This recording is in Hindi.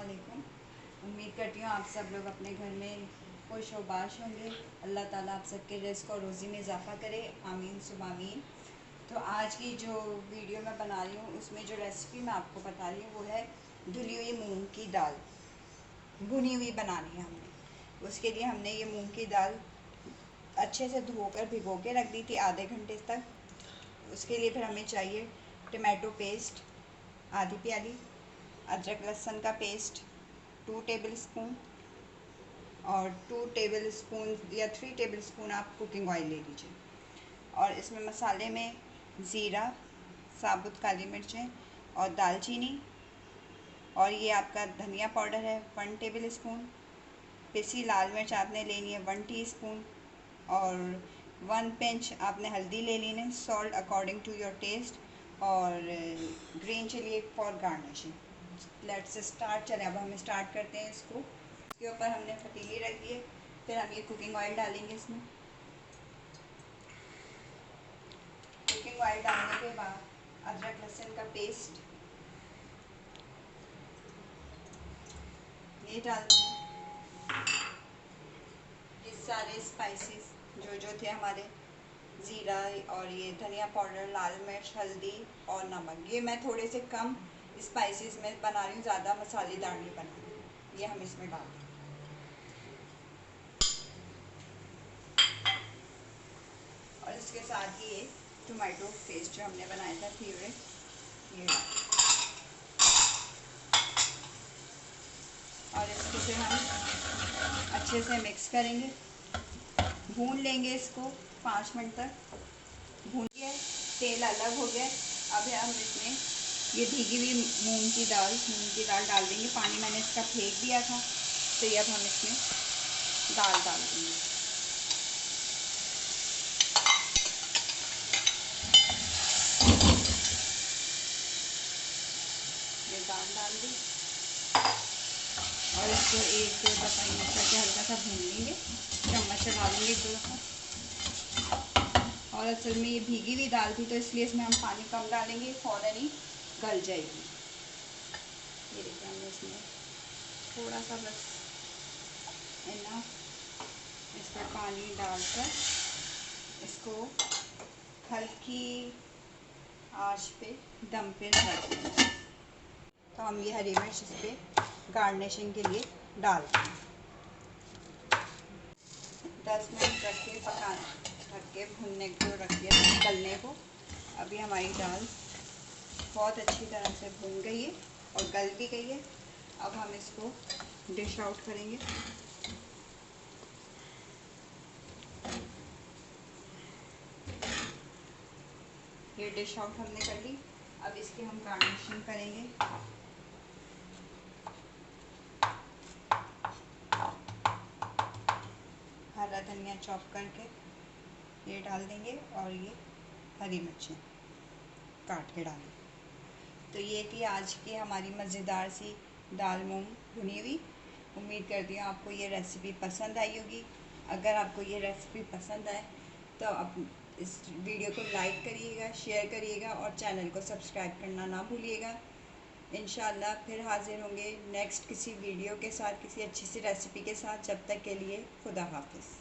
वालेकुम। उम्मीद करती हूँ आप सब लोग अपने घर में खुश और बाश होंगे। अल्लाह ताला आप सबके रिज़्क़ और रोज़ी में इजाफ़ा करे, आमीन सुम आमीन। तो आज की जो वीडियो मैं बना रही हूँ उसमें जो रेसिपी मैं आपको बता रही हूँ वो है धुली हुई मूंग की दाल भुनी हुई बनानी है हमने। उसके लिए हमने ये मूंग की दाल अच्छे से धोकर भिगो के रख दी थी आधे घंटे तक। उसके लिए फिर हमें चाहिए टमाटो पेस्ट आधी प्याली, अदरक लहसुन का पेस्ट 2 टेबल स्पून और 2 टेबल स्पून या 3 टेबल स्पून आप कुकिंग ऑयल ले लीजिए। और इसमें मसाले में ज़ीरा, साबुत काली मिर्चें और दालचीनी, और ये आपका धनिया पाउडर है 1 टेबल स्पून, पिसी लाल मिर्च आपने लेनी है 1 टीस्पून, और 1 पिंच आपने हल्दी ले लेनी है, salt according to your taste, और green chilli for garnishing. Let's start. चलें अब हम स्टार्ट करते हैं इसको। इसके ऊपर हमने पतीली रख दी है, फिर हम ये कुकिंग ऑयल डालेंगे। इसमें कुकिंग ऑयल डालने के बाद अदरक लहसुन का पेस्ट ये डालते हैं। ये सारे स्पाइसेस जो थे हमारे, ज़ीरा और ये धनिया पाउडर, लाल मिर्च, हल्दी और नमक, ये मैं थोड़े से कम स्पाइसेस में बना रही हूँ, ज़्यादा मसालेदार नहीं बना रही हूँ। ये हम इसमें डाल दें। और इसके साथ ही ये टोमेटो पेस्ट जो हमने बनाया था प्यूरे, ये और इसको फिर हम अच्छे से मिक्स करेंगे, भून लेंगे इसको 5 मिनट तक। भून गया, तेल अलग हो गया। अब हम इसमें ये भीगी हुई मूंग की दाल डाल देंगे। पानी मैंने इसका फेंक दिया था, तो ये अब हम इसमें दाल डाल देंगे। ये दाल डाल दी और इसको 1-2 दफ़ा यूज़ करके हल्का सा भून लेंगे। चम्मच से डालेंगे 1-2 दफ़ा। और असल में ये भीगी हुई दाल थी तो इसलिए इसमें हम पानी कम डालेंगे, फ़ौरन ही गल जाएगी। ये देखिए हमने इसमें थोड़ा सा बस इनफ इस पर पानी डालकर इसको हल्की आंच पे दम पे रख देंगे। तो हम ये हरी मिर्च इस पर गार्निशिंग के लिए डाल दें। 10 मिनट रख के ढक के भुनने को रख दिया, गलने को। अभी हमारी दाल बहुत अच्छी तरह से भुन गई है और गल भी गई है। अब हम इसको डिश आउट करेंगे। ये डिश आउट हमने कर ली। अब इसकी हम गार्निशिंग करेंगे। हरा धनिया चॉप करके ये डाल देंगे और ये हरी मिर्चें काट के डालेंगे। तो ये थी आज की हमारी मज़ेदार सी दाल मूंग भुनी हुई। उम्मीद करती हूँ आपको ये रेसिपी पसंद आई होगी। अगर आपको ये रेसिपी पसंद आए तो आप इस वीडियो को लाइक करिएगा, शेयर करिएगा और चैनल को सब्सक्राइब करना ना भूलिएगा। इंशाअल्लाह फिर हाज़िर होंगे नेक्स्ट किसी वीडियो के साथ, किसी अच्छी सी रेसिपी के साथ। जब तक के लिए खुदा हाफिज़।